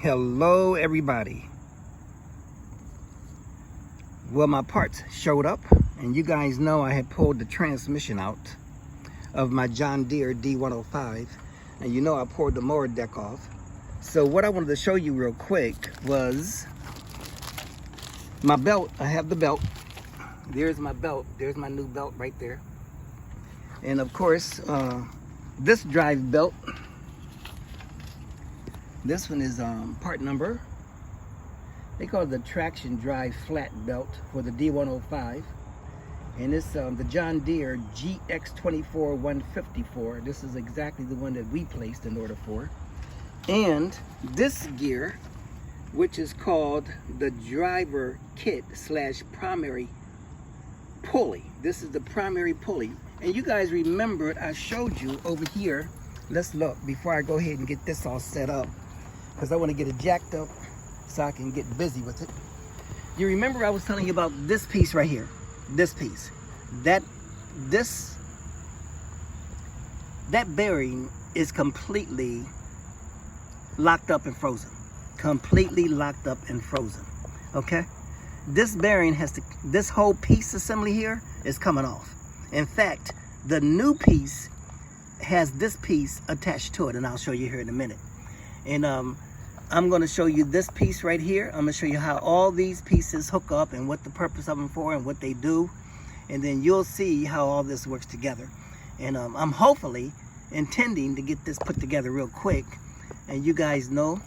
Hello everybody. Well, my parts showed up, and you guys know I had pulled the transmission out of my John Deere D105, and you know I poured the mower deck off. So what I wanted to show you real quick was my belt. I have the belt. There's my belt. There's my new belt right there. And of course, this drive belt, this one is part number. They call it the traction drive flat belt for the D105. And it's the John Deere GX24 154. This is exactly the one that we placed an order for. And this gear, which is called the driver kit / primary pulley. This is the primary pulley. And you guys remembered I showed you over here. Let's look before I go ahead and get this all set up, because I want to get it jacked up so I can get busy with it. You remember I was telling you about this piece right here. This piece. That bearing is completely locked up and frozen. Completely locked up and frozen. Okay? This bearing has to, this whole piece assembly here is coming off. In fact, the new piece has this piece attached to it, and I'll show you here in a minute. And I'm going to show you this piece right here. I'm going to show you how all these pieces hook up and what the purpose of them for and what they do. And then you'll see how all this works together. And I'm hopefully intending to get this put together real quick. And you guys know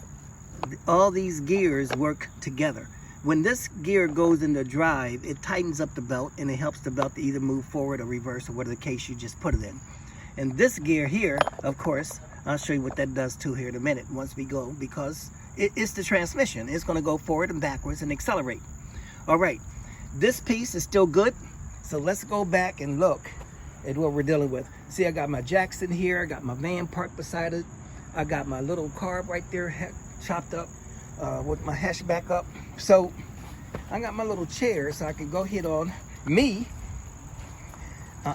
all these gears work together. When this gear goes into drive, it tightens up the belt and it helps the belt to either move forward or reverse or whatever the case you just put it in. And this gear here, of course, I'll show you what that does too here in a minute once we go, because it's the transmission. It's going to go forward and backwards and accelerate. All right, this piece is still good. So let's go back and look at what we're dealing with. See, I got my jacks in here. I got my van parked beside it. I got my little carb right there chopped up with my hatchback up. So I got my little chair so I can go hit on me.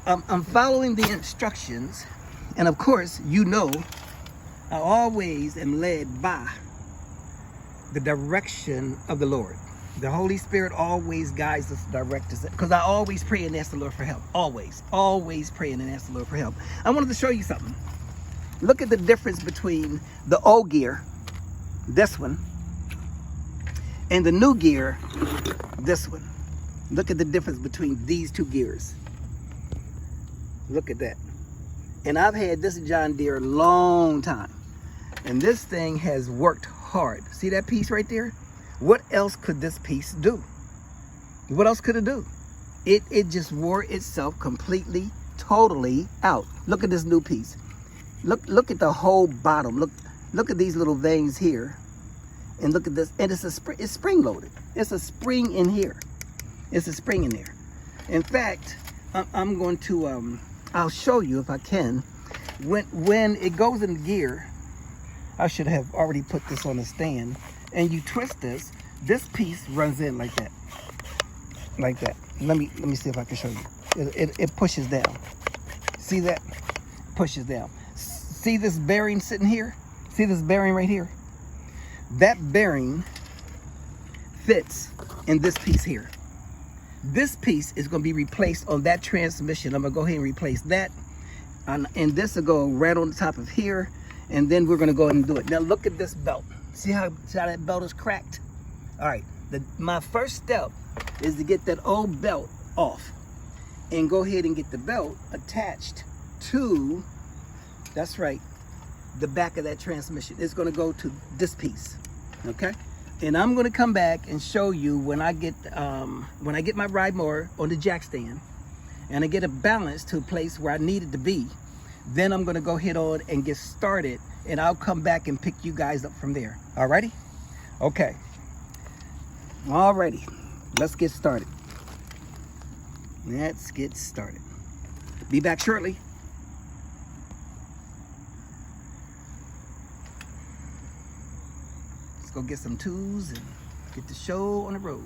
I'm following the instructions. And of course, you know, I always am led by the direction of the Lord. The Holy Spirit always guides us, directs us, because I always pray and ask the Lord for help. Always praying and ask the Lord for help. I wanted to show you something. Look at the difference between the old gear, this one, and the new gear, this one. Look at the difference between these two gears. Look at that. And I've had this John Deere a long time. And this thing has worked hard. See that piece right there? What else could this piece do? What else could it do? It just wore itself completely, totally out. Look at this new piece. Look at the whole bottom. Look at these little veins here. And look at this. And it's spring loaded. It's a spring in here. It's a spring in there. In fact, I'm going to I'll show you if I can. When it goes in gear, I should have already put this on a stand, and you twist this piece runs in like that. Like that. Let me see if I can show you. It pushes down. See that? Pushes down. See this bearing sitting here? See this bearing right here? That bearing fits in this piece here. This piece is going to be replaced on that transmission. I'm going to go ahead and replace that. And this will go right on the top of here. And then we're going to go ahead and do it. Now look at this belt. See how that belt is cracked? All right. My first step is to get that old belt off. And go ahead and get the belt attached to, that's right, the back of that transmission. It's going to go to this piece. Okay? And I'm going to come back and show you when I get my ride mower on the jack stand and I get it balanced to a place where I need it to be. Then I'm going to go ahead on and get started, and I'll come back and pick you guys up from there. Alrighty? Okay. Alrighty. Let's get started. Let's get started. Be back shortly. Let's go get some tools and get the show on the road.